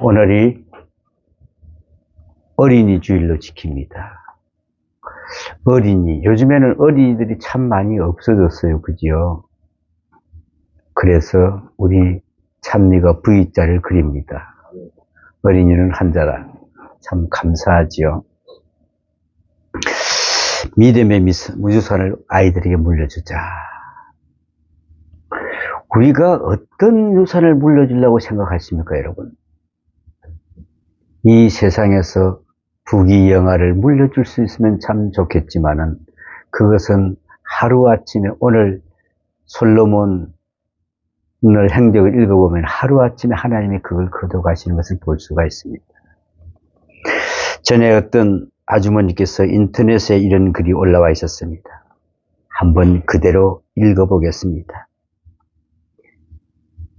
오늘이 어린이 주일로 지킵니다. 어린이, 요즘에는 어린이들이 참 많이 없어졌어요. 그죠? 그래서 우리 찬미가 V자를 그립니다. 어린이는 한자라. 참 감사하지요. 믿음의 무주선을 아이들에게 물려주자. 우리가 어떤 유산을 물려주려고 생각하십니까, 여러분? 이 세상에서 부귀영화를 물려줄 수 있으면 참 좋겠지만은 그것은 하루아침에 오늘 솔로몬의 행적을 읽어보면 하루아침에 하나님이 그걸 거둬가시는 것을 볼 수가 있습니다. 전에 어떤 아주머니께서 인터넷에 이런 글이 올라와 있었습니다. 한번 그대로 읽어보겠습니다.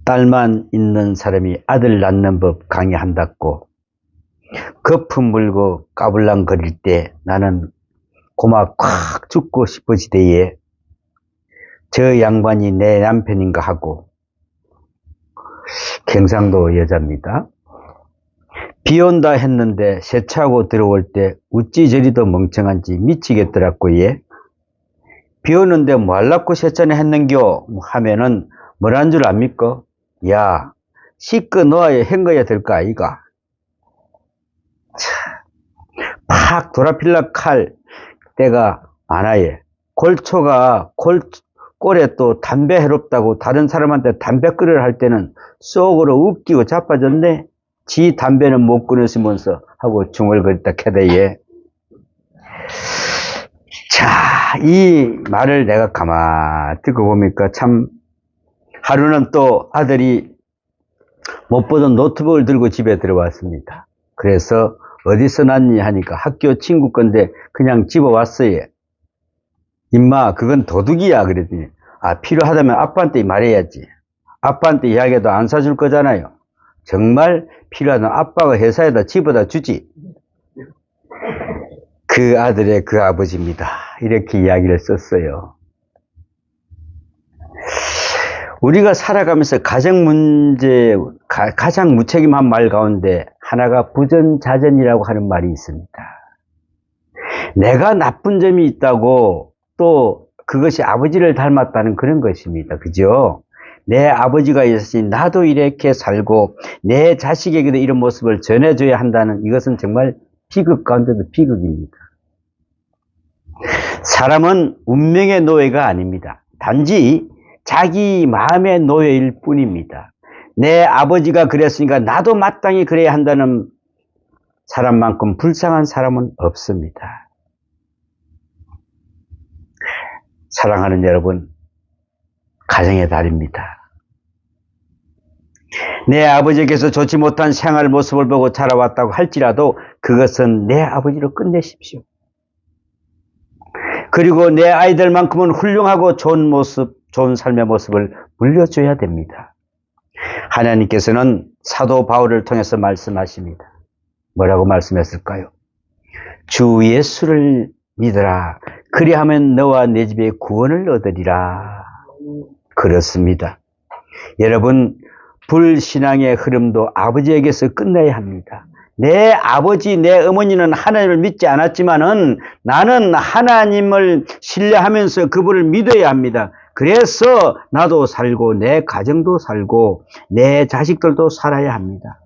딸만 있는 사람이 아들 낳는 법 강의한다고 거품 물고 까불랑거릴 때 나는 고막 콱 죽고 싶어지대에 저 양반이 내 남편인가 하고. 경상도 여자입니다. 비 온다 했는데 세차하고 들어올 때 어찌 저리도 멍청한지 미치겠더라고. 얘 비 오는데 뭐 하려고 세차나 했는겨 하면은 뭐란 줄 압니까? 야, 씻고 놓아야 헹궈야 될 거 아이가. 팍 돌아필라 칼 때가 많아요. 골초가 꼴에 또 담배 해롭다고 다른 사람한테 담배 끓으려 할 때는 쏙으로 웃기고 자빠졌네. 지 담배는 못 끊으시면서 하고 중얼거렸다 캐대예. 자, 이 말을 내가 가만히 듣고 보니까 참 하루는 또 아들이 못 보던 노트북을 들고 집에 들어왔습니다. 그래서 어디서 났니 하니까 학교 친구 건데 그냥 집어왔어요. 임마 그건 도둑이야 그랬더니 아 필요하다면 아빠한테 말해야지. 아빠한테 이야기해도 안 사줄 거잖아요. 정말 필요하다면 아빠가 회사에다 집어다 주지. 그 아들의 그 아버지입니다. 이렇게 이야기를 썼어요. 우리가 살아가면서 가정 문제, 가장 무책임한 말 가운데 하나가 부전자전이라고 하는 말이 있습니다. 내가 나쁜 점이 있다고 또 그것이 아버지를 닮았다는 그런 것입니다. 그죠? 내 아버지가 있으니 나도 이렇게 살고 내 자식에게도 이런 모습을 전해줘야 한다는 이것은 정말 비극 가운데도 비극입니다. 사람은 운명의 노예가 아닙니다. 단지 자기 마음의 노예일 뿐입니다. 내 아버지가 그랬으니까 나도 마땅히 그래야 한다는 사람만큼 불쌍한 사람은 없습니다. 사랑하는 여러분, 가정의 달입니다. 내 아버지께서 좋지 못한 생활 모습을 보고 자라왔다고 할지라도 그것은 내 아버지로 끝내십시오. 그리고 내 아이들만큼은 훌륭하고 좋은 모습, 좋은 삶의 모습을 물려줘야 됩니다. 하나님께서는 사도 바울을 통해서 말씀하십니다. 뭐라고 말씀했을까요? 주 예수를 믿으라. 그리하면 너와 내 집에 구원을 얻으리라. 그렇습니다. 여러분, 불신앙의 흐름도 아버지에게서 끝나야 합니다. 내 아버지, 내 어머니는 하나님을 믿지 않았지만은 나는 하나님을 신뢰하면서 그분을 믿어야 합니다. 그래서 나도 살고 내 가정도 살고 내 자식들도 살아야 합니다.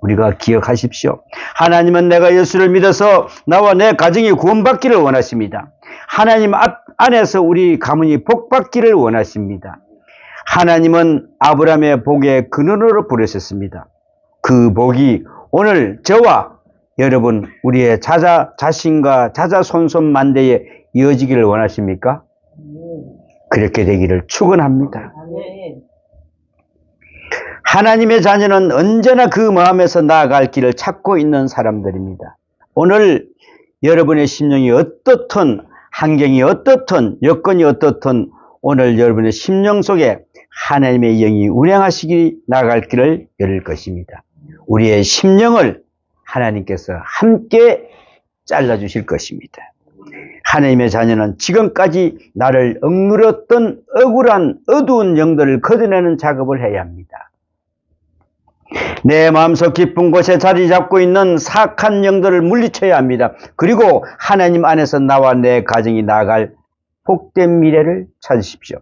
우리가 기억하십시오. 하나님은 내가 예수를 믿어서 나와 내 가정이 구원받기를 원하십니다. 하나님 안에서 우리 가문이 복받기를 원하십니다. 하나님은 아브라함의 복의 근원으로 부르셨습니다. 그 복이 오늘 저와 여러분 우리의 자신과 자손손 만대에 이어지기를 원하십니까? 그렇게 되기를 축원합니다. 하나님의 자녀는 언제나 그 마음에서 나아갈 길을 찾고 있는 사람들입니다. 오늘 여러분의 심령이 어떻든 환경이 어떻든 여건이 어떻든 오늘 여러분의 심령 속에 하나님의 영이 운행하시기 나아갈 길을 열을 것입니다. 우리의 심령을 하나님께서 함께 잘라주실 것입니다. 하나님의 자녀는 지금까지 나를 억누렸던 억울한 어두운 영들을 걷어내는 작업을 해야 합니다. 내 마음속 깊은 곳에 자리 잡고 있는 사악한 영들을 물리쳐야 합니다. 그리고 하나님 안에서 나와 내 가정이 나아갈 복된 미래를 찾으십시오.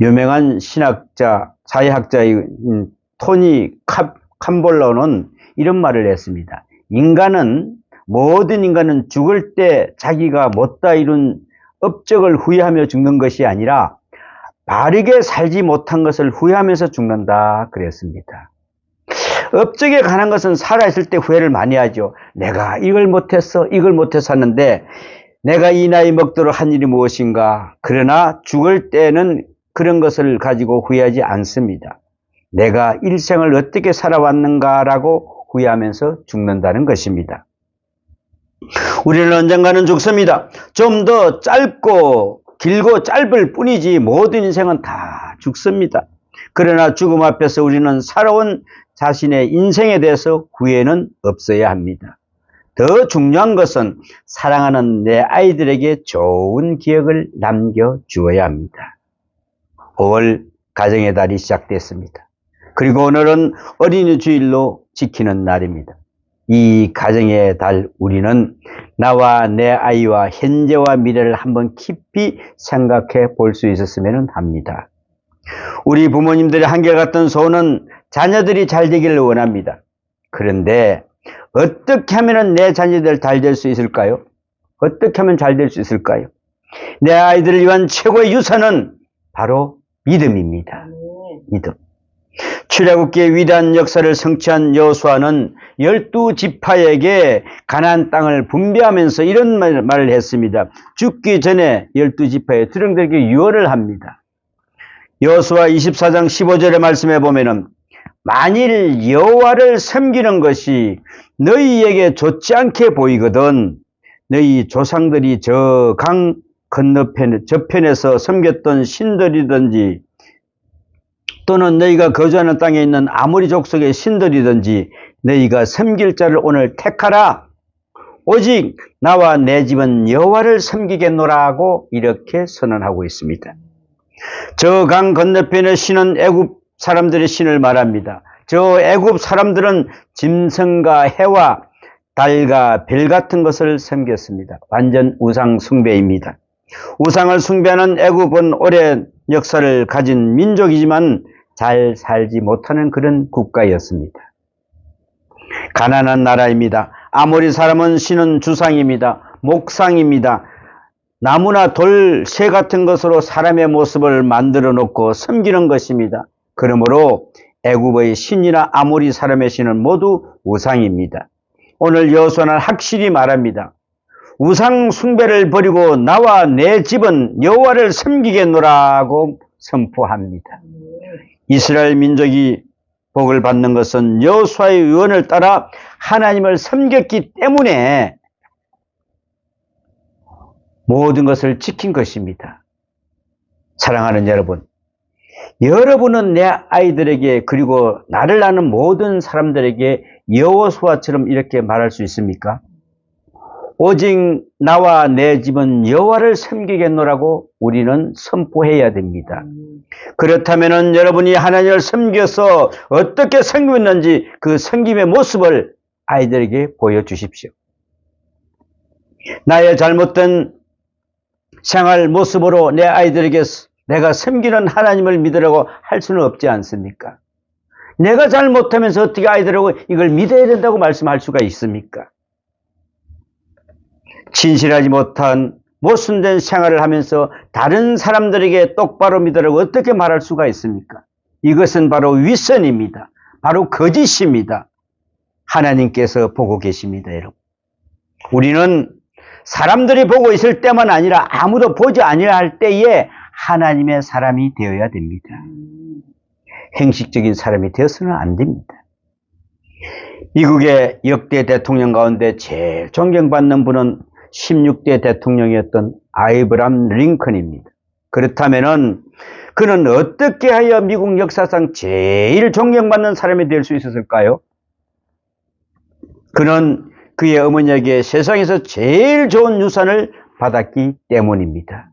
유명한 신학자, 사회학자인 토니 캄볼러는 이런 말을 했습니다. 모든 인간은 죽을 때 자기가 못다 이룬 업적을 후회하며 죽는 것이 아니라 바르게 살지 못한 것을 후회하면서 죽는다 그랬습니다. 업적에 관한 것은 살아있을 때 후회를 많이 하죠. 내가 이걸 못했어 하는데 내가 이 나이 먹도록 한 일이 무엇인가. 그러나 죽을 때는 그런 것을 가지고 후회하지 않습니다. 내가 일생을 어떻게 살아왔는가라고 후회하면서 죽는다는 것입니다. 우리는 언젠가는 죽습니다. 좀 더 짧고 길고 짧을 뿐이지 모든 인생은 다 죽습니다. 그러나 죽음 앞에서 우리는 살아온 자신의 인생에 대해서 후회는 없어야 합니다. 더 중요한 것은 사랑하는 내 아이들에게 좋은 기억을 남겨주어야 합니다. 5월 가정의 달이 시작됐습니다. 그리고 오늘은 어린이 주일로 지키는 날입니다. 이 가정의 달 우리는 나와 내 아이와 현재와 미래를 한번 깊이 생각해 볼 수 있었으면 합니다. 우리 부모님들의 한결같은 소원은 자녀들이 잘 되기를 원합니다. 그런데 어떻게 하면 내 자녀들 잘 될 수 있을까요? 어떻게 하면 잘 될 수 있을까요? 내 아이들을 위한 최고의 유산은 바로 믿음입니다. 믿음. 출애굽기의 위대한 역사를 성취한 여호수아는 12지파에게 가나안 땅을 분배하면서 이런 말을 했습니다. 죽기 전에 12지파의 트령들에게 유언을 합니다. 여호수아 24장 15절의 말씀에 보면은 만일 여호와를 섬기는 것이 너희에게 좋지 않게 보이거든 너희 조상들이 저 강 건너편 저편에서 섬겼던 신들이든지 또는 너희가 거주하는 땅에 있는 아모리 족속의 신들이든지 너희가 섬길 자를 오늘 택하라. 오직 나와 내 집은 여호와를 섬기겠노라고 이렇게 선언하고 있습니다. 저 강 건너편의 신은 애굽 사람들의 신을 말합니다. 저 애굽 사람들은 짐승과 해와 달과 별 같은 것을 섬겼습니다. 완전 우상 숭배입니다. 우상을 숭배하는 애굽은 오랜 역사를 가진 민족이지만 잘 살지 못하는 그런 국가였습니다. 가난한 나라입니다. 아모리 사람은 신은 주상입니다. 목상입니다. 나무나 돌, 새 같은 것으로 사람의 모습을 만들어 놓고 섬기는 것입니다. 그러므로 애굽의 신이나 아모리 사람의 신은 모두 우상입니다. 오늘 여호수아는 확실히 말합니다. 우상 숭배를 버리고 나와 내 집은 여호와를 섬기겠노라고 선포합니다. 이스라엘 민족이 복을 받는 것은 여호수아의 유언을 따라 하나님을 섬겼기 때문에 모든 것을 지킨 것입니다. 사랑하는 여러분, 여러분은 내 아이들에게 그리고 나를 아는 모든 사람들에게 여호수아처럼 이렇게 말할 수 있습니까? 오직 나와 내 집은 여호와를 섬기겠노라고 우리는 선포해야 됩니다. 그렇다면 여러분이 하나님을 섬겨서 어떻게 섬겼는지 그 섬김의 모습을 아이들에게 보여주십시오. 나의 잘못된 생활 모습으로 내 아이들에게 내가 섬기는 하나님을 믿으라고 할 수는 없지 않습니까? 내가 잘못하면서 어떻게 아이들하고 이걸 믿어야 된다고 말씀할 수가 있습니까? 진실하지 못한 모순된 생활을 하면서 다른 사람들에게 똑바로 믿으라고 어떻게 말할 수가 있습니까? 이것은 바로 윗선입니다. 바로 거짓입니다. 하나님께서 보고 계십니다, 여러분. 우리는 사람들이 보고 있을 때만 아니라 아무도 보지 아니할 때에 하나님의 사람이 되어야 됩니다. 형식적인 사람이 되어서는 안 됩니다. 미국의 역대 대통령 가운데 제일 존경받는 분은 16대 대통령이었던 아브라함 링컨입니다. 그렇다면은 그는 어떻게 하여 미국 역사상 제일 존경받는 사람이 될 수 있었을까요? 그는 그의 어머니에게 세상에서 제일 좋은 유산을 받았기 때문입니다.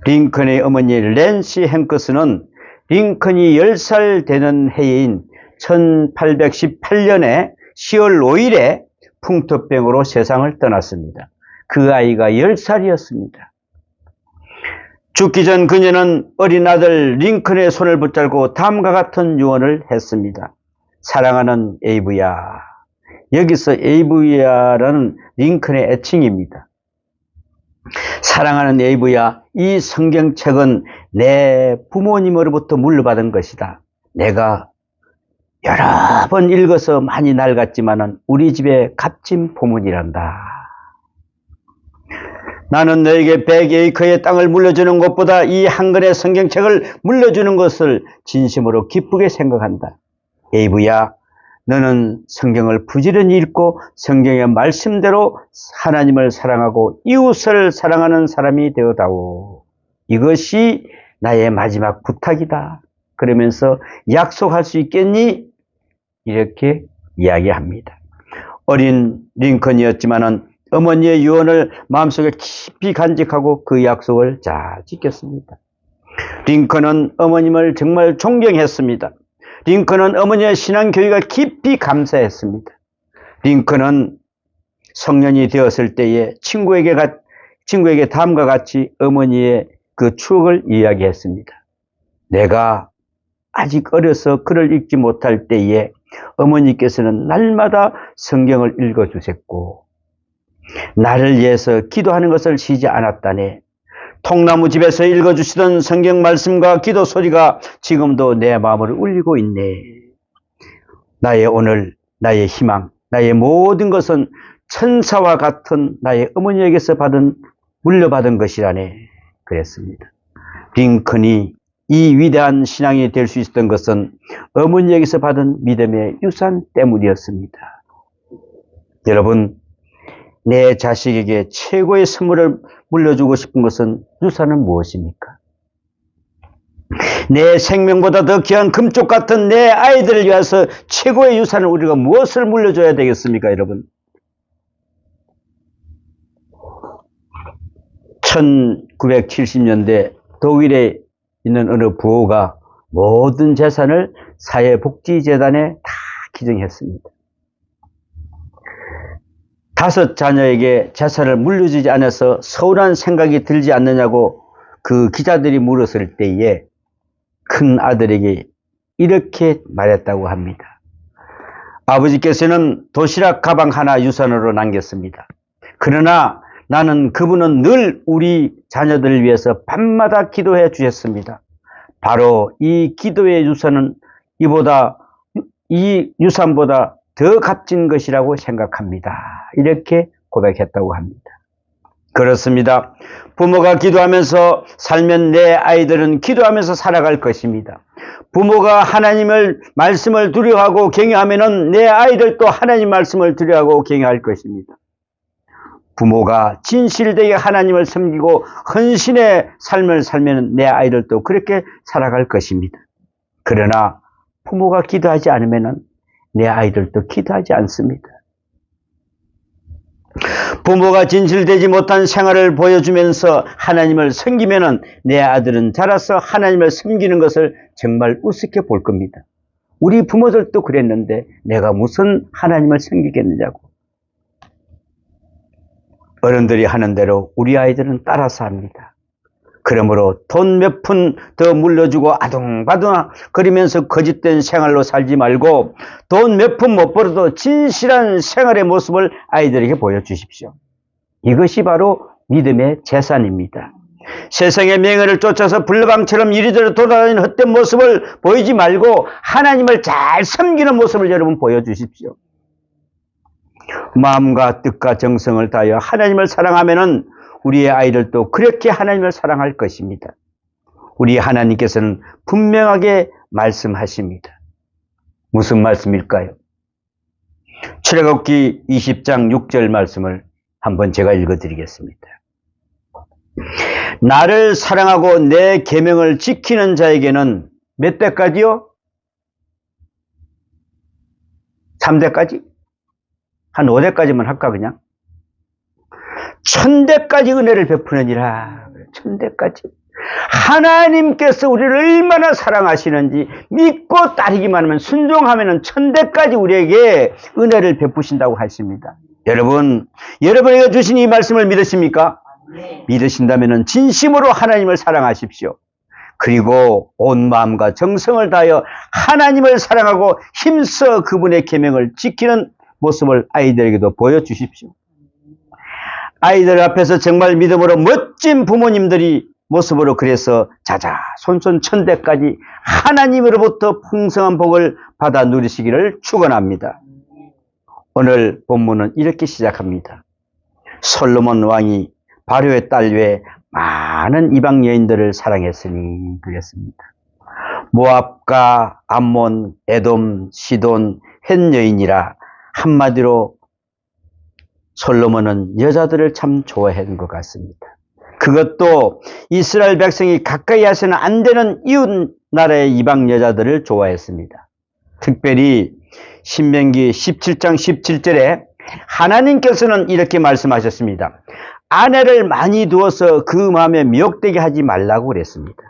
링컨의 어머니 낸시 행커스는 링컨이 10살 되는 해인 1818년에 10월 5일에 풍토병으로 세상을 떠났습니다. 그 아이가 10살이었습니다. 죽기 전 그녀는 어린 아들 링컨의 손을 붙잡고 다음과 같은 유언을 했습니다. 사랑하는 에이브야. 여기서 에이브야라는 링컨의 애칭입니다. 사랑하는 에이브야, 이 성경책은 내 부모님으로부터 물려받은 것이다. 내가 여러 번 읽어서 많이 낡았지만 우리 집의 값진 보물이란다. 나는 너에게 100에이커의 땅을 물려주는 것보다 이 한 권의 성경책을 물려주는 것을 진심으로 기쁘게 생각한다. 에이브야, 너는 성경을 부지런히 읽고 성경의 말씀대로 하나님을 사랑하고 이웃을 사랑하는 사람이 되어다오. 이것이 나의 마지막 부탁이다. 그러면서 약속할 수 있겠니? 이렇게 이야기합니다. 어린 링컨이었지만은 어머니의 유언을 마음속에 깊이 간직하고 그 약속을 잘 지켰습니다. 링컨은 어머님을 정말 존경했습니다. 링컨은 어머니의 신앙교육을 깊이 감사했습니다. 링컨은 성년이 되었을 때에 친구에게 다음과 같이 어머니의 그 추억을 이야기했습니다. 내가 아직 어려서 글을 읽지 못할 때에 어머니께서는 날마다 성경을 읽어주셨고 나를 위해서 기도하는 것을 쉬지 않았다네. 통나무 집에서 읽어주시던 성경 말씀과 기도 소리가 지금도 내 마음을 울리고 있네. 나의 오늘, 나의 희망, 나의 모든 것은 천사와 같은 나의 어머니에게서 물려받은 것이라네. 그랬습니다. 링컨이 이 위대한 신앙이 될 수 있었던 것은 어머니에게서 받은 믿음의 유산 때문이었습니다. 여러분, 내 자식에게 최고의 선물을 물려주고 싶은 것은 유산은 무엇입니까? 내 생명보다 더 귀한 금쪽 같은 내 아이들을 위해서 최고의 유산을 우리가 무엇을 물려줘야 되겠습니까, 여러분? 1970년대 독일에 있는 어느 부호가 모든 재산을 사회복지재단에 다 기증했습니다. 5 자녀에게 재산을 물려주지 않아서 서운한 생각이 들지 않느냐고 그 기자들이 물었을 때에 큰 아들에게 이렇게 말했다고 합니다. 아버지께서는 도시락 가방 하나 유산으로 남겼습니다. 그러나 나는 그분은 늘 우리 자녀들을 위해서 밤마다 기도해 주셨습니다. 바로 이 기도의 유산은 이 유산보다 더 값진 것이라고 생각합니다. 이렇게 고백했다고 합니다. 그렇습니다. 부모가 기도하면서 살면 내 아이들은 기도하면서 살아갈 것입니다. 부모가 하나님을 말씀을 두려워하고 경외하면은 내 아이들도 하나님 말씀을 두려워하고 경외할 것입니다. 부모가 진실되게 하나님을 섬기고 헌신의 삶을 살면 내 아이들도 그렇게 살아갈 것입니다. 그러나 부모가 기도하지 않으면 내 아이들도 기도하지 않습니다. 부모가 진실되지 못한 생활을 보여주면서 하나님을 섬기면 내 아들은 자라서 하나님을 섬기는 것을 정말 우습게 볼 겁니다. 우리 부모들도 그랬는데 내가 무슨 하나님을 섬기겠느냐고. 어른들이 하는 대로 우리 아이들은 따라서 합니다. 그러므로 돈 몇 푼 더 물려주고 아둥바둥 거리면서 거짓된 생활로 살지 말고 돈 몇 푼 못 벌어도 진실한 생활의 모습을 아이들에게 보여주십시오. 이것이 바로 믿음의 재산입니다. 세상의 명예를 쫓아서 불나방처럼 이리저리 돌아다니는 헛된 모습을 보이지 말고 하나님을 잘 섬기는 모습을 여러분 보여주십시오. 마음과 뜻과 정성을 다하여 하나님을 사랑하면은 우리의 아이들도 그렇게 하나님을 사랑할 것입니다. 우리 하나님께서는 분명하게 말씀하십니다. 무슨 말씀일까요? 출애굽기 20장 6절 말씀을 한번 제가 읽어드리겠습니다. 나를 사랑하고 내 계명을 지키는 자에게는 몇 대까지요? 3대까지? 한 5대까지만 할까 그냥? 1000대까지 은혜를 베푸느니라. 1000대까지. 하나님께서 우리를 얼마나 사랑하시는지 믿고 따르기만 하면, 순종하면 천대까지 우리에게 은혜를 베푸신다고 하십니다. 여러분, 여러분에게 주신 이 말씀을 믿으십니까? 믿으신다면 진심으로 하나님을 사랑하십시오. 그리고 온 마음과 정성을 다하여 하나님을 사랑하고 힘써 그분의 계명을 지키는 모습을 아이들에게도 보여주십시오. 아이들 앞에서 정말 믿음으로 멋진 부모님들이 모습으로 그래서 자자손손 천대까지 하나님으로부터 풍성한 복을 받아 누리시기를 축원합니다. 오늘 본문은 이렇게 시작합니다. 솔로몬 왕이 바로의 딸 외에 많은 이방 여인들을 사랑했으니 그랬습니다. 모압과 암몬, 에돔, 시돈, 헷 여인이라 한마디로 솔로몬은 여자들을 참 좋아했던 것 같습니다. 그것도 이스라엘 백성이 가까이 하서는 안 되는 이웃 나라의 이방 여자들을 좋아했습니다. 특별히 신명기 17장 17절에 하나님께서는 이렇게 말씀하셨습니다. 아내를 많이 두어서 그 마음에 미혹되게 하지 말라고 그랬습니다.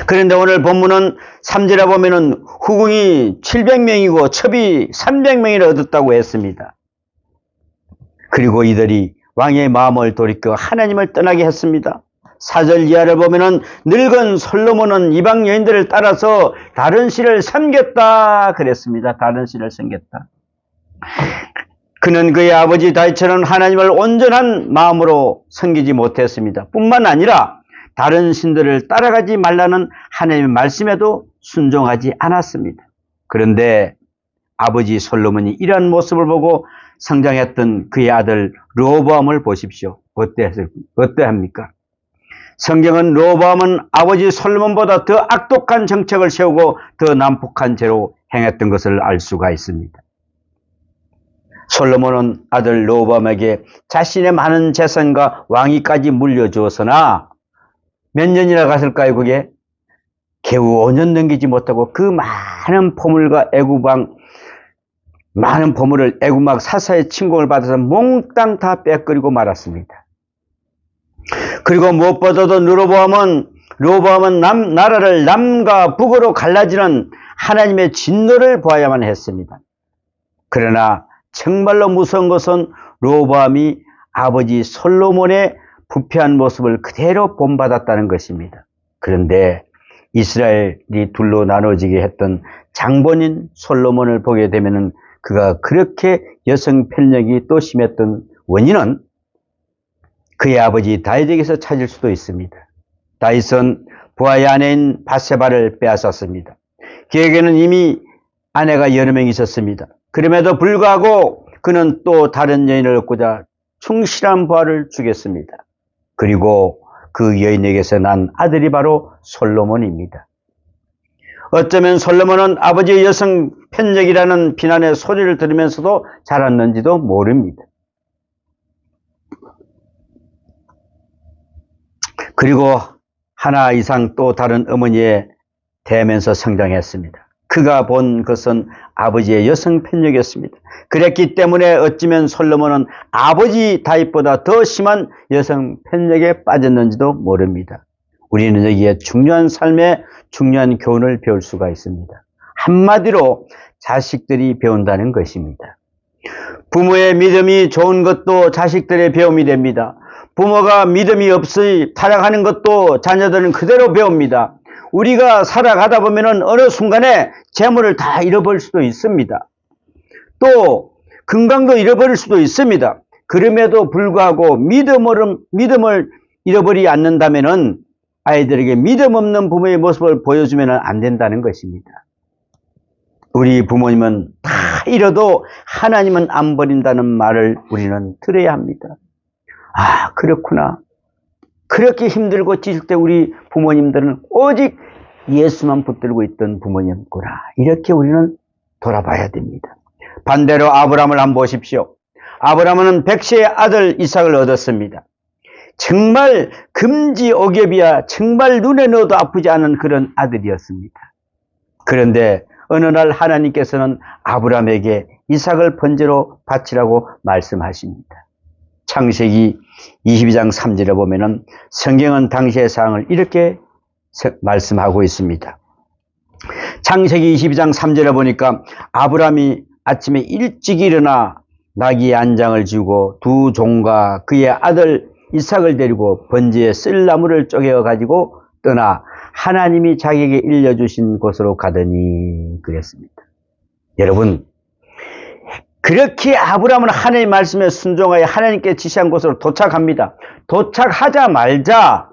그런데 오늘 본문은 3절에 보면은 후궁이 700명이고 첩이 300명이나 얻었다고 했습니다. 그리고 이들이 왕의 마음을 돌이켜 하나님을 떠나게 했습니다. 4절 이하를 보면은 늙은 솔로몬은 이방 여인들을 따라서 다른 신을 섬겼다 그랬습니다. 다른 신을 섬겼다. 그는 그의 아버지 다윗처럼 하나님을 온전한 마음으로 섬기지 못했습니다. 뿐만 아니라 다른 신들을 따라가지 말라는 하나님의 말씀에도 순종하지 않았습니다. 그런데 아버지 솔로몬이 이러한 모습을 보고 성장했던 그의 아들 르호보암을 보십시오. 어떠합니까? 성경은 르호보암은 아버지 솔로몬보다 더 악독한 정책을 세우고 더 난폭한 죄로 행했던 것을 알 수가 있습니다. 솔로몬은 아들 르호보암에게 자신의 많은 재산과 왕위까지 물려주었으나 몇 년이나 갔을까요? 그게 겨우 5년 넘기지 못하고 그 많은 포물과 애굽왕 많은 보물을 애굽막 사사의 침공을 받아서 몽땅 다 빼앗기고 말았습니다. 그리고 무엇보다도 르호보암은 나라를 남과 북으로 갈라지는 하나님의 진노를 보아야만 했습니다. 그러나 정말로 무서운 것은 르호보암이 아버지 솔로몬의 부패한 모습을 그대로 본받았다는 것입니다. 그런데 이스라엘이 둘로 나눠지게 했던 장본인 솔로몬을 보게 되면은 그가 그렇게 여성 편력이 또 심했던 원인은 그의 아버지 다윗에게서 찾을 수도 있습니다. 다윗은 부하의 아내인 밧세바를 빼앗았습니다. 그에게는 이미 아내가 여러 명 있었습니다. 그럼에도 불구하고 그는 또 다른 여인을 얻고자 충실한 부하를 주겠습니다. 그리고 그 여인에게서 난 아들이 바로 솔로몬입니다. 어쩌면 솔로몬은 아버지의 여성 편력이라는 비난의 소리를 들으면서도 자랐는지도 모릅니다. 그리고 하나 이상 또 다른 어머니에 대면서 성장했습니다. 그가 본 것은 아버지의 여성 편력이었습니다. 그랬기 때문에 어쩌면 솔로몬은 아버지 다윗보다 더 심한 여성 편력에 빠졌는지도 모릅니다. 우리는 여기에 중요한 삶의 중요한 교훈을 배울 수가 있습니다. 한마디로 자식들이 배운다는 것입니다. 부모의 믿음이 좋은 것도 자식들의 배움이 됩니다. 부모가 믿음이 없이 타락하는 것도 자녀들은 그대로 배웁니다. 우리가 살아가다 보면은 어느 순간에 재물을 다 잃어버릴 수도 있습니다. 또 건강도 잃어버릴 수도 있습니다. 그럼에도 불구하고 믿음을 잃어버리지 않는다면은 아이들에게 믿음 없는 부모의 모습을 보여주면 안 된다는 것입니다. 우리 부모님은 다 잃어도 하나님은 안 버린다는 말을 우리는 들어야 합니다. 아, 그렇구나. 그렇게 힘들고 찢을 때 우리 부모님들은 오직 예수만 붙들고 있던 부모님구나. 이렇게 우리는 돌아봐야 됩니다. 반대로 아브라함을 한번 보십시오. 아브라함은 백세의 아들 이삭을 얻었습니다. 정말 금지옥엽이야 정말 눈에 넣어도 아프지 않은 그런 아들이었습니다. 그런데 어느 날 하나님께서는 아브라함에게 이삭을 번제로 바치라고 말씀하십니다. 창세기 22장 3절에 보면은 성경은 당시의 상황을 이렇게 말씀하고 있습니다. 창세기 22장 3절에 보니까 아브라함이 아침에 일찍 일어나 나귀 한 장을 지고 두 종과 그의 아들 이삭을 데리고 번지에 쓸나무를 쪼개어 가지고 떠나 하나님이 자기에게 일러주신 곳으로 가더니 그랬습니다. 여러분, 그렇게 아브라함은 하나님의 말씀에 순종하여 하나님께 지시한 곳으로 도착합니다. 도착하자마자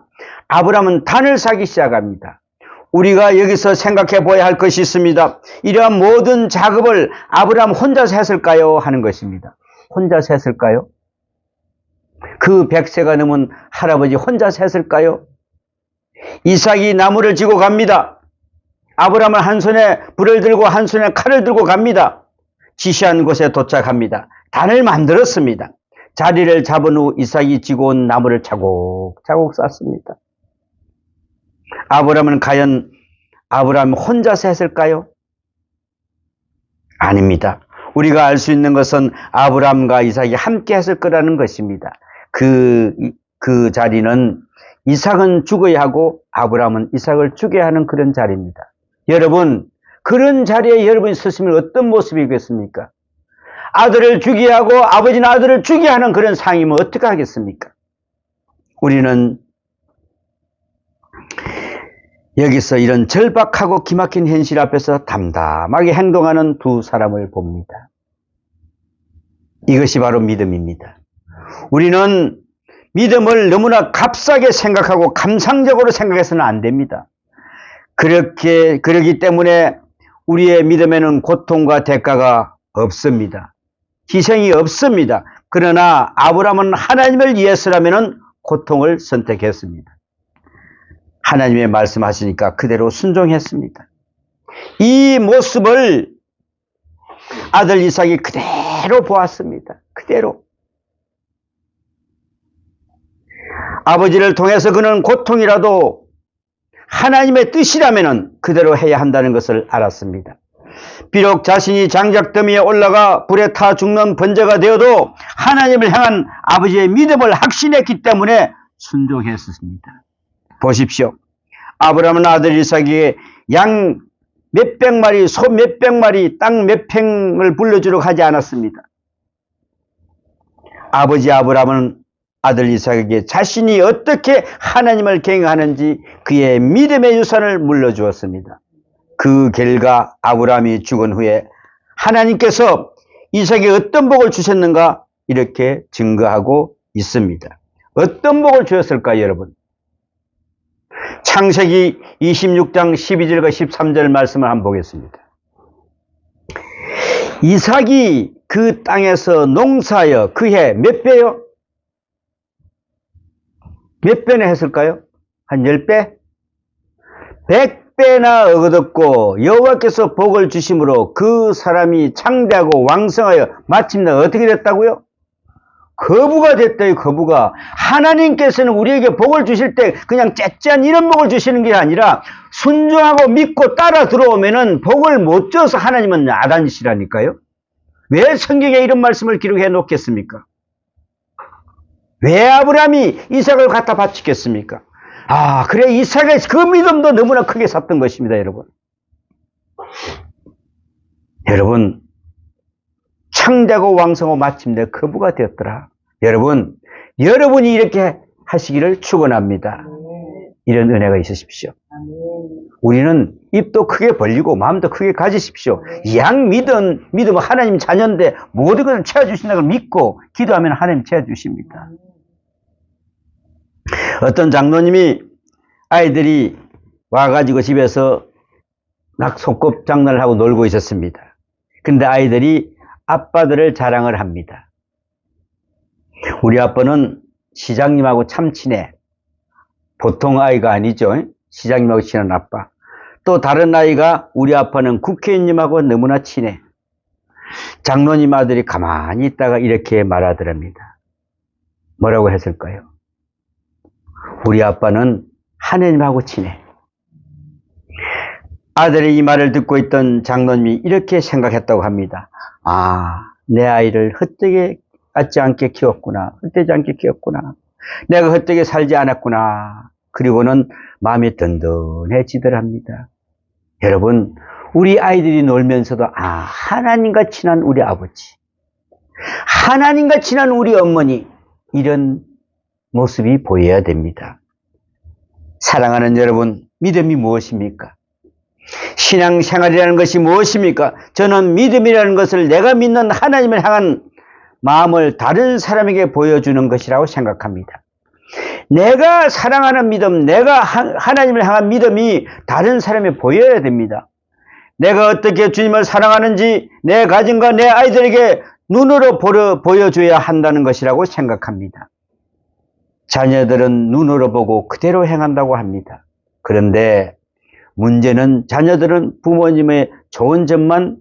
아브라함은 단을 사기 시작합니다. 우리가 여기서 생각해 보아야 할 것이 있습니다. 이러한 모든 작업을 아브라함 혼자서 했을까요? 하는 것입니다. 혼자서 했을까요? 그 100세가 넘은 할아버지 혼자서 했을까요? 이삭이 나무를 지고 갑니다. 아브라함은 한 손에 불을 들고 한 손에 칼을 들고 갑니다. 지시한 곳에 도착합니다. 단을 만들었습니다. 자리를 잡은 후 이삭이 지고 온 나무를 차곡차곡 쌓습니다. 아브라함은 과연 아브라함이 혼자서 했을까요? 아닙니다. 우리가 알 수 있는 것은 아브라함과 이삭이 함께 했을 거라는 것입니다. 그 자리는 이삭은 죽어야 하고 아브라함은 이삭을 죽여야 하는 그런 자리입니다. 여러분, 그런 자리에 여러분이 섰으면 어떤 모습이겠습니까? 아들을 죽여야 하고 아버지는 아들을 죽여야 하는 그런 상황이면 어떻게 하겠습니까? 우리는 여기서 이런 절박하고 기막힌 현실 앞에서 담담하게 행동하는 두 사람을 봅니다. 이것이 바로 믿음입니다. 우리는 믿음을 너무나 값싸게 생각하고 감상적으로 생각해서는 안 됩니다. 그러기 때문에 우리의 믿음에는 고통과 대가가 없습니다. 희생이 없습니다. 그러나 아브라함은 하나님을 위해서라면 고통을 선택했습니다. 하나님의 말씀하시니까 그대로 순종했습니다. 이 모습을 아들 이삭이 그대로 보았습니다. 그대로. 아버지를 통해서 그는 고통이라도 하나님의 뜻이라면 그대로 해야 한다는 것을 알았습니다. 비록 자신이 장작더미에 올라가 불에 타 죽는 번제가 되어도 하나님을 향한 아버지의 믿음을 확신했기 때문에 순종했습니다. 보십시오. 아브라함은 아들 이삭에게 양 몇백 마리, 소 몇백 마리, 땅 몇 평을 불러주려고 하지 않았습니다. 아버지 아브라함은 아들 이삭에게 자신이 어떻게 하나님을 경외하는지 그의 믿음의 유산을 물려주었습니다. 그 결과 아브라함이 죽은 후에 하나님께서 이삭에게 어떤 복을 주셨는가 이렇게 증거하고 있습니다. 어떤 복을 주었을까요, 여러분? 창세기 26장 12절과 13절 말씀을 한번 보겠습니다. 이삭이 그 땅에서 농사하여 그해 몇 배요? 몇 배나 했을까요? 한 10배? 100배나 얻었고 여호와께서 복을 주심으로 그 사람이 창대하고 왕성하여 마침내 어떻게 됐다고요? 거부가 됐다요. 거부가. 하나님께서는 우리에게 복을 주실 때 그냥 째째한 이런 복을 주시는 게 아니라 순종하고 믿고 따라 들어오면은 복을 못 줘서 하나님은 야단이시라니까요. 왜 성경에 이런 말씀을 기록해 놓겠습니까? 왜 아브라함이 이삭을 갖다 바치겠습니까? 아, 그래, 이삭의 그 믿음도 너무나 크게 샀던 것입니다, 여러분. 여러분, 창대하고 왕성하고 마침내 거부가 되었더라. 여러분, 여러분이 이렇게 하시기를 축원합니다. 이런 은혜가 있으십시오. 우리는 입도 크게 벌리고 마음도 크게 가지십시오. 양 믿음은 하나님 자녀인데 모든 것을 채워주신다는 걸 믿고 기도하면 하나님 채워주십니다. 어떤 장로님이 아이들이 와가지고 집에서 소꿉 장난을 하고 놀고 있었습니다. 근데 아이들이 아빠들을 자랑을 합니다. 우리 아빠는 시장님하고 참 친해. 보통 아이가 아니죠. 시장님하고 친한 아빠. 또 다른 아이가 우리 아빠는 국회의원님하고 너무나 친해. 장로님 아들이 가만히 있다가 이렇게 말하더랍니다. 뭐라고 했을까요? 우리 아빠는 하나님하고 친해. 아들의 이 말을 듣고 있던 장로님이 이렇게 생각했다고 합니다. 아, 내 아이를 헛되게 맞지 않게 키웠구나. 헛되지 않게 키웠구나. 내가 헛되게 살지 않았구나. 그리고는 마음이 든든해지더랍니다. 여러분, 우리 아이들이 놀면서도 하나님과 친한 우리 아버지, 하나님과 친한 우리 어머니, 이런 모습이 보여야 됩니다. 사랑하는 여러분, 믿음이 무엇입니까? 신앙생활이라는 것이 무엇입니까? 저는 믿음이라는 것을 내가 믿는 하나님을 향한 마음을 다른 사람에게 보여주는 것이라고 생각합니다. 내가 사랑하는 믿음, 내가 하나님을 향한 믿음이 다른 사람에 보여야 됩니다. 내가 어떻게 주님을 사랑하는지 내 가정과 내 아이들에게 눈으로 보여줘야 한다는 것이라고 생각합니다. 자녀들은 눈으로 보고 그대로 행한다고 합니다. 그런데 문제는 자녀들은 부모님의 좋은 점만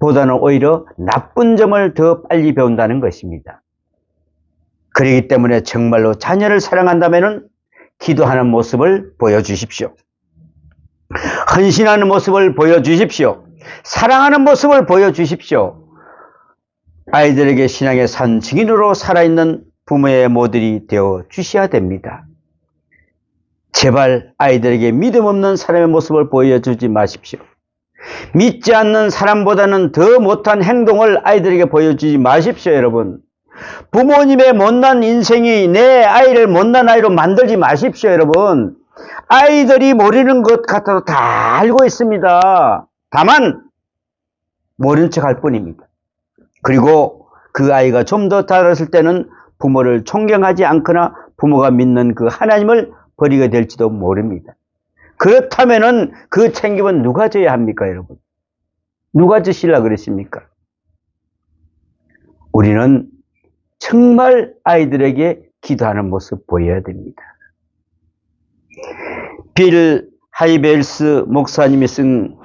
보다는 오히려 나쁜 점을 더 빨리 배운다는 것입니다. 그렇기 때문에 정말로 자녀를 사랑한다면 기도하는 모습을 보여주십시오. 헌신하는 모습을 보여주십시오. 사랑하는 모습을 보여주십시오. 아이들에게 신앙의 산 증인으로 살아있는 부모의 모델이 되어 주셔야 됩니다. 제발 아이들에게 믿음 없는 사람의 모습을 보여주지 마십시오. 믿지 않는 사람보다는 더 못한 행동을 아이들에게 보여주지 마십시오, 여러분. 부모님의 못난 인생이 내 아이를 못난 아이로 만들지 마십시오, 여러분. 아이들이 모르는 것 같아도 다 알고 있습니다. 다만 모른 척 할 뿐입니다. 그리고 그 아이가 좀 더 자랐을 때는 부모를 존경하지 않거나 부모가 믿는 그 하나님을 버리게 될지도 모릅니다. 그렇다면은 그 책임은 누가 져야 합니까, 여러분? 누가 지시려고 그러십니까? 우리는 정말 아이들에게 기도하는 모습 보여야 됩니다. 빌 하이벨스 목사님이 쓴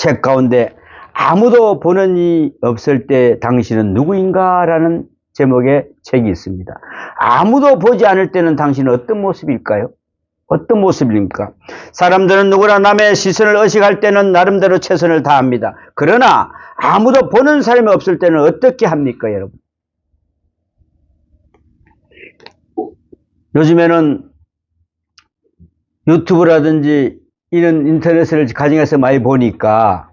책 가운데 아무도 보는 이 없을 때 당신은 누구인가? 라는 제목의 책이 있습니다. 아무도 보지 않을 때는 당신은 어떤 모습일까요? 어떤 모습입니까? 사람들은 누구나 남의 시선을 의식할 때는 나름대로 최선을 다합니다. 그러나 아무도 보는 사람이 없을 때는 어떻게 합니까, 여러분? 요즘에는 유튜브라든지 이런 인터넷을 가정에서 많이 보니까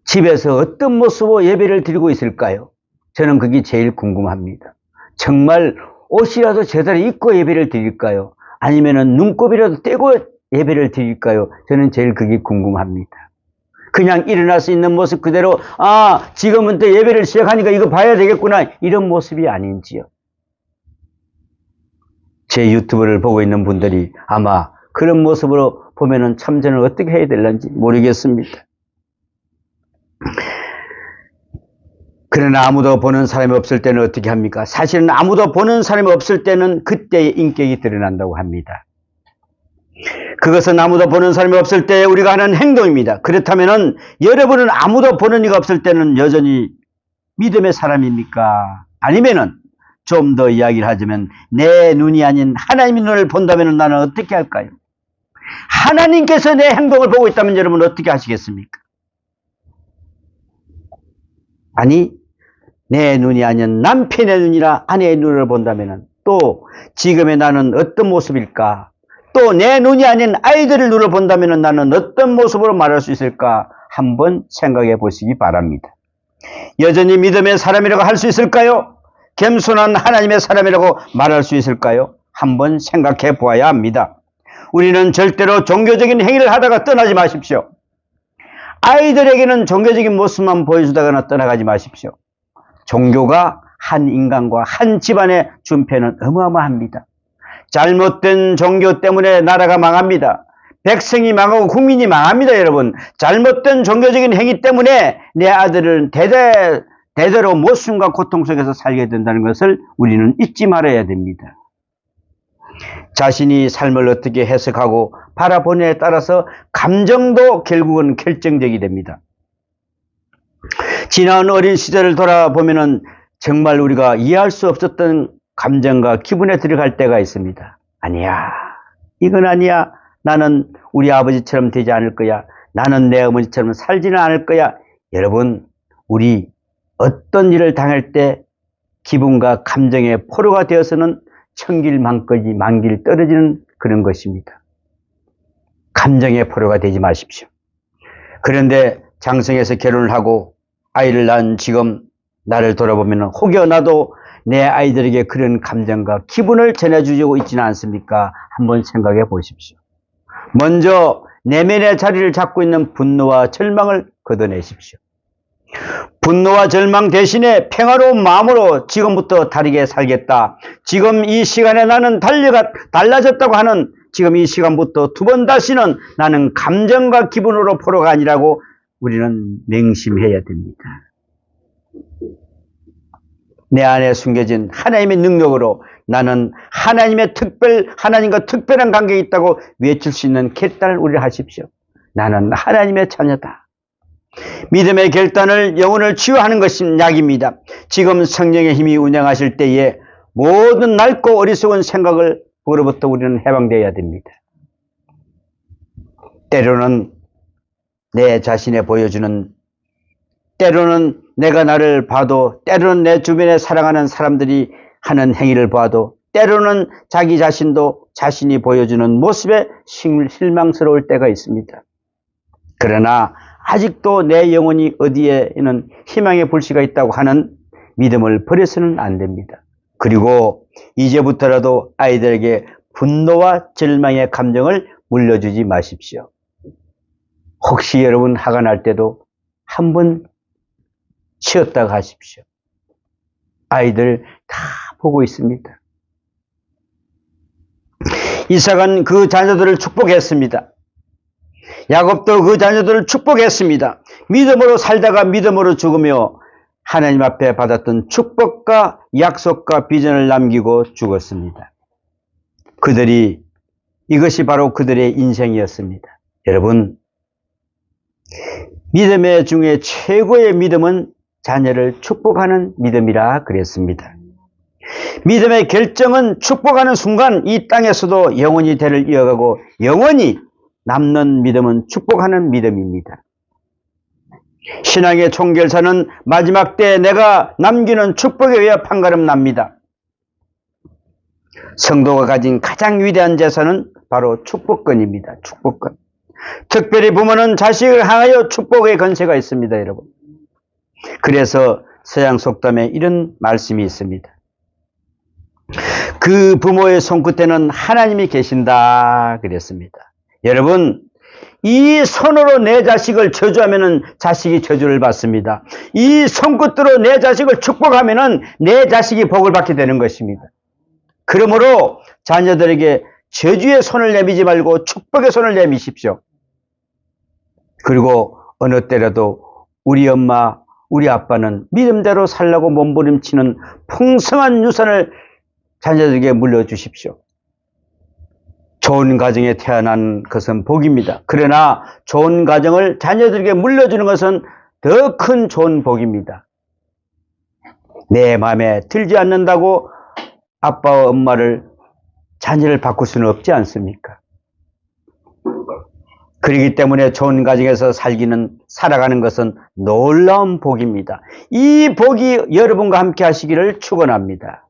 집에서 어떤 모습으로 예배를 드리고 있을까요? 저는 그게 제일 궁금합니다. 정말 옷이라도 제대로 입고 예배를 드릴까요? 아니면은 눈곱이라도 떼고 예배를 드릴까요? 저는 제일 그게 궁금합니다. 그냥 일어날 수 있는 모습 그대로 지금은 또 예배를 시작하니까 이거 봐야 되겠구나 이런 모습이 아닌지요. 제 유튜브를 보고 있는 분들이 아마 그런 모습으로 보면은 참 저는 어떻게 해야 될는지 모르겠습니다. 그러나 아무도 보는 사람이 없을 때는 어떻게 합니까? 사실은 아무도 보는 사람이 없을 때는 그때의 인격이 드러난다고 합니다. 그것은 아무도 보는 사람이 없을 때 우리가 하는 행동입니다. 그렇다면 여러분은 아무도 보는 이가 없을 때는 여전히 믿음의 사람입니까? 아니면은 좀 더 이야기를 하자면 내 눈이 아닌 하나님의 눈을 본다면 나는 어떻게 할까요? 하나님께서 내 행동을 보고 있다면 여러분 어떻게 하시겠습니까? 아니 내 눈이 아닌 남편의 눈이나 아내의 눈을 본다면 또 지금의 나는 어떤 모습일까? 또 내 눈이 아닌 아이들의 눈을 본다면 나는 어떤 모습으로 말할 수 있을까? 한번 생각해 보시기 바랍니다. 여전히 믿음의 사람이라고 할 수 있을까요? 겸손한 하나님의 사람이라고 말할 수 있을까요? 한번 생각해 보아야 합니다. 우리는 절대로 종교적인 행위를 하다가 떠나지 마십시오. 아이들에게는 종교적인 모습만 보여주다가나 떠나가지 마십시오. 종교가 한 인간과 한 집안의 준패는 어마어마합니다. 잘못된 종교 때문에 나라가 망합니다. 백성이 망하고 국민이 망합니다, 여러분. 잘못된 종교적인 행위 때문에 내 아들을 대대로 모순과 고통 속에서 살게 된다는 것을 우리는 잊지 말아야 됩니다. 자신이 삶을 어떻게 해석하고 바라보느냐에 따라서 감정도 결국은 결정적이 됩니다. 지난 어린 시절을 돌아보면은 정말 우리가 이해할 수 없었던 감정과 기분에 들어갈 때가 있습니다. 아니야, 이건 아니야. 나는 우리 아버지처럼 되지 않을 거야. 나는 내 어머니처럼 살지는 않을 거야. 여러분, 우리 어떤 일을 당할 때 기분과 감정의 포로가 되어서는 천길만까지 만길 떨어지는 그런 것입니다. 감정의 포로가 되지 마십시오. 그런데 장성에서 결혼을 하고 아이를 낳은 지금 나를 돌아보면 혹여 나도 내 아이들에게 그런 감정과 기분을 전해주고 있지는 않습니까? 한번 생각해 보십시오. 먼저 내면의 자리를 잡고 있는 분노와 절망을 걷어내십시오. 분노와 절망 대신에 평화로운 마음으로 지금부터 다르게 살겠다. 지금 이 시간에 나는 달라졌다고 하는 지금 이 시간부터 두 번 다시는 나는 감정과 기분으로 포로가 아니라고 우리는 맹심해야 됩니다. 내 안에 숨겨진 하나님의 능력으로 나는 하나님과 특별한 관계에 있다고 외칠 수 있는 결단을 우리를 하십시오. 나는 하나님의 자녀다. 믿음의 결단을 영혼을 치유하는 것이 약입니다. 지금 성령의 힘이 운영하실 때에 모든 낡고 어리석은 생각으로부터 우리는 해방되어야 됩니다. 때로는 내 자신에 보여주는, 때로는 내가 나를 봐도, 때로는 내 주변에 사랑하는 사람들이 하는 행위를 봐도, 때로는 자기 자신도 자신이 보여주는 모습에 실망스러울 때가 있습니다. 그러나 아직도 내 영혼이 어디에는 희망의 불씨가 있다고 하는 믿음을 버려서는 안 됩니다. 그리고 이제부터라도 아이들에게 분노와 절망의 감정을 물려주지 마십시오. 혹시 여러분 화가 날 때도 한번 쉬었다가 하십시오. 아이들 다 보고 있습니다. 이삭은 그 자녀들을 축복했습니다. 야곱도 그 자녀들을 축복했습니다. 믿음으로 살다가 믿음으로 죽으며 하나님 앞에 받았던 축복과 약속과 비전을 남기고 죽었습니다. 이것이 바로 그들의 인생이었습니다. 여러분, 믿음의 중에 최고의 믿음은 자녀를 축복하는 믿음이라 그랬습니다. 믿음의 결정은 축복하는 순간 이 땅에서도 영원히 대를 이어가고 영원히 남는 믿음은 축복하는 믿음입니다. 신앙의 총결사는 마지막 때 내가 남기는 축복에 의해 판가름 납니다. 성도가 가진 가장 위대한 재산은 바로 축복권입니다. 축복권. 특별히 부모는 자식을 향하여 축복의 권세가 있습니다, 여러분. 그래서 서양 속담에 이런 말씀이 있습니다. 그 부모의 손끝에는 하나님이 계신다 그랬습니다. 여러분, 이 손으로 내 자식을 저주하면 자식이 저주를 받습니다. 이 손끝으로 내 자식을 축복하면 내 자식이 복을 받게 되는 것입니다. 그러므로 자녀들에게 저주의 손을 내미지 말고 축복의 손을 내미십시오. 그리고 어느 때라도 우리 엄마, 우리 아빠는 믿음대로 살라고 몸부림치는 풍성한 유산을 자녀들에게 물려주십시오. 좋은 가정에 태어난 것은 복입니다. 그러나 좋은 가정을 자녀들에게 물려주는 것은 더 큰 좋은 복입니다. 내 마음에 들지 않는다고 아빠와 엄마를, 자녀를 바꿀 수는 없지 않습니까? 그렇기 때문에 좋은 가정에서 살아가는 것은 놀라운 복입니다. 이 복이 여러분과 함께 하시기를 축원합니다.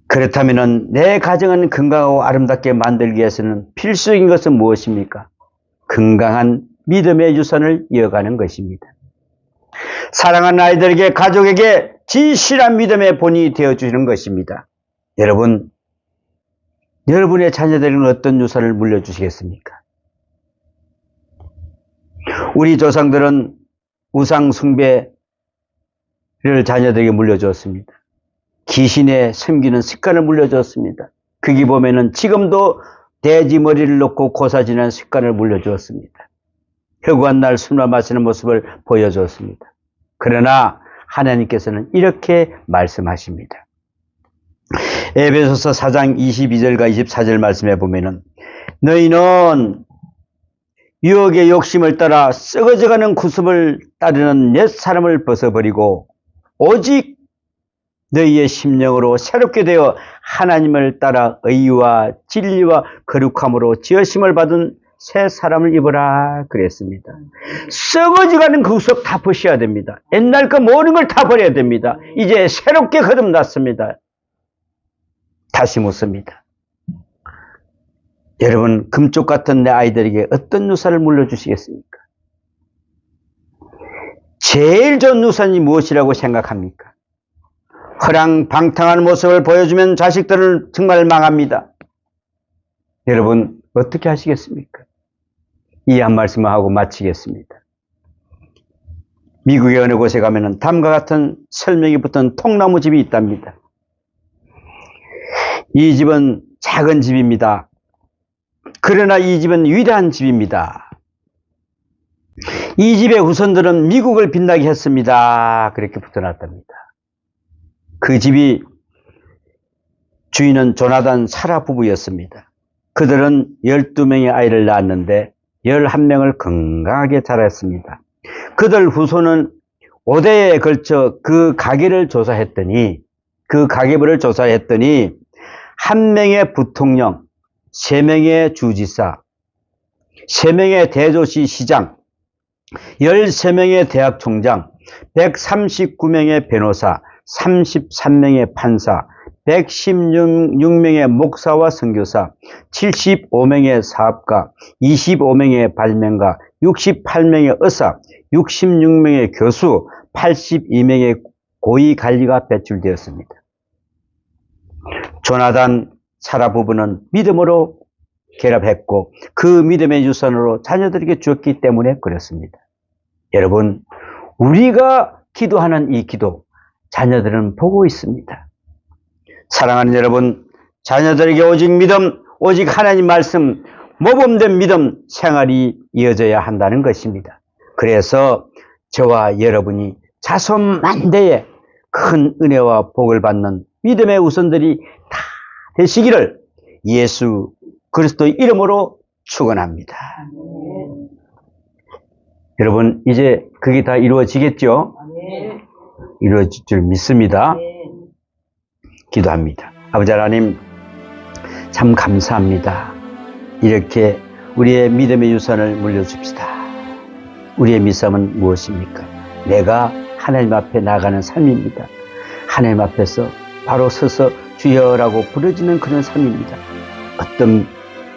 그렇다면 내 가정은 건강하고 아름답게 만들기 위해서는 필수적인 것은 무엇입니까? 건강한 믿음의 유산을 이어가는 것입니다. 사랑하는 아이들에게, 가족에게 진실한 믿음의 본이 되어주는 것입니다. 여러분의 자녀들에게는 어떤 유산을 물려주시겠습니까? 우리 조상들은 우상 숭배를 자녀들에게 물려주었습니다. 귀신에 섬기는 습관을 물려주었습니다. 거기 보면은 지금도 돼지 머리를 놓고 고사 지내는 습관을 물려주었습니다. 흑우한 날 술만 마시는 모습을 보여주었습니다. 그러나 하나님께서는 이렇게 말씀하십니다. 에베소서 4장 22절과 24절 말씀에 보면은 너희는 유혹의 욕심을 따라 썩어져가는 구습을 따르는 옛 사람을 벗어버리고 오직 너희의 심령으로 새롭게 되어 하나님을 따라 의와 진리와 거룩함으로 지으심을 받은 새 사람을 입어라 그랬습니다. 썩어지가는 그 구석 다 버셔야 됩니다. 옛날 그 모든 걸 다 버려야 됩니다. 이제 새롭게 거듭났습니다. 다시 묻습니다. 여러분, 금쪽 같은 내 아이들에게 어떤 유산을 물려주시겠습니까? 제일 좋은 유산이 무엇이라고 생각합니까? 허랑방탕한 모습을 보여주면 자식들은 정말 망합니다. 여러분, 어떻게 하시겠습니까? 이 한 말씀을 하고 마치겠습니다. 미국의 어느 곳에 가면은 다음과 같은 설명이 붙은 통나무 집이 있답니다. 이 집은 작은 집입니다. 그러나 이 집은 위대한 집입니다. 이 집의 후손들은 미국을 빛나게 했습니다. 그렇게 붙어놨답니다. 그 집이 주인은 조나단 사라 부부였습니다. 그들은 12명의 아이를 낳았는데 11명을 건강하게 자랐습니다. 그들 후손은 5대에 걸쳐 그 가계를 조사했더니 1명의 부통령, 3명의 주지사, 3명의 대도시 시장, 13명의 대학 총장, 139명의 변호사, 33명의 판사, 116명의 목사와 선교사, 75명의 사업가, 25명의 발명가, 68명의 의사, 66명의 교수, 82명의 고위관리가 배출되었습니다. 조나단 사라 부부는 믿음으로 결합했고 그 믿음의 유산으로 자녀들에게 주었기 때문에 그렇습니다. 여러분, 우리가 기도하는 이 기도 자녀들은 보고 있습니다. 사랑하는 여러분, 자녀들에게 오직 믿음, 오직 하나님 말씀, 모범된 믿음 생활이 이어져야 한다는 것입니다. 그래서 저와 여러분이 자손만대의 큰 은혜와 복을 받는 믿음의 우선들이 다 되시기를 예수 그리스도 이름으로 축원합니다. 여러분, 이제 그게 다 이루어지겠죠? 이루어질 줄 믿습니다. 기도합니다. 아버지 하나님, 참 감사합니다. 이렇게 우리의 믿음의 유산을 물려줍시다. 우리의 믿음은 무엇입니까? 내가 하나님 앞에 나가는 삶입니다. 하나님 앞에서 바로 서서 주여라고 부르짖는 그런 삶입니다. 어떤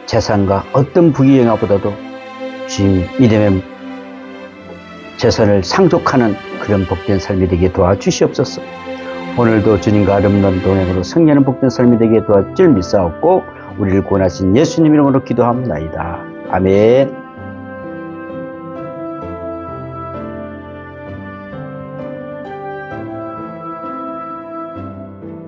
재산과 어떤 부귀영화보다도 주님 믿음의 재산을 상속하는 그런 복된 삶이 되게 도와주시옵소서. 오늘도 주님과 아름다운 동행으로 승리하는 복된 삶이 되게 도와줄 믿사옵고 우리를 구원하신 예수님 이름으로 기도합니다. 아멘.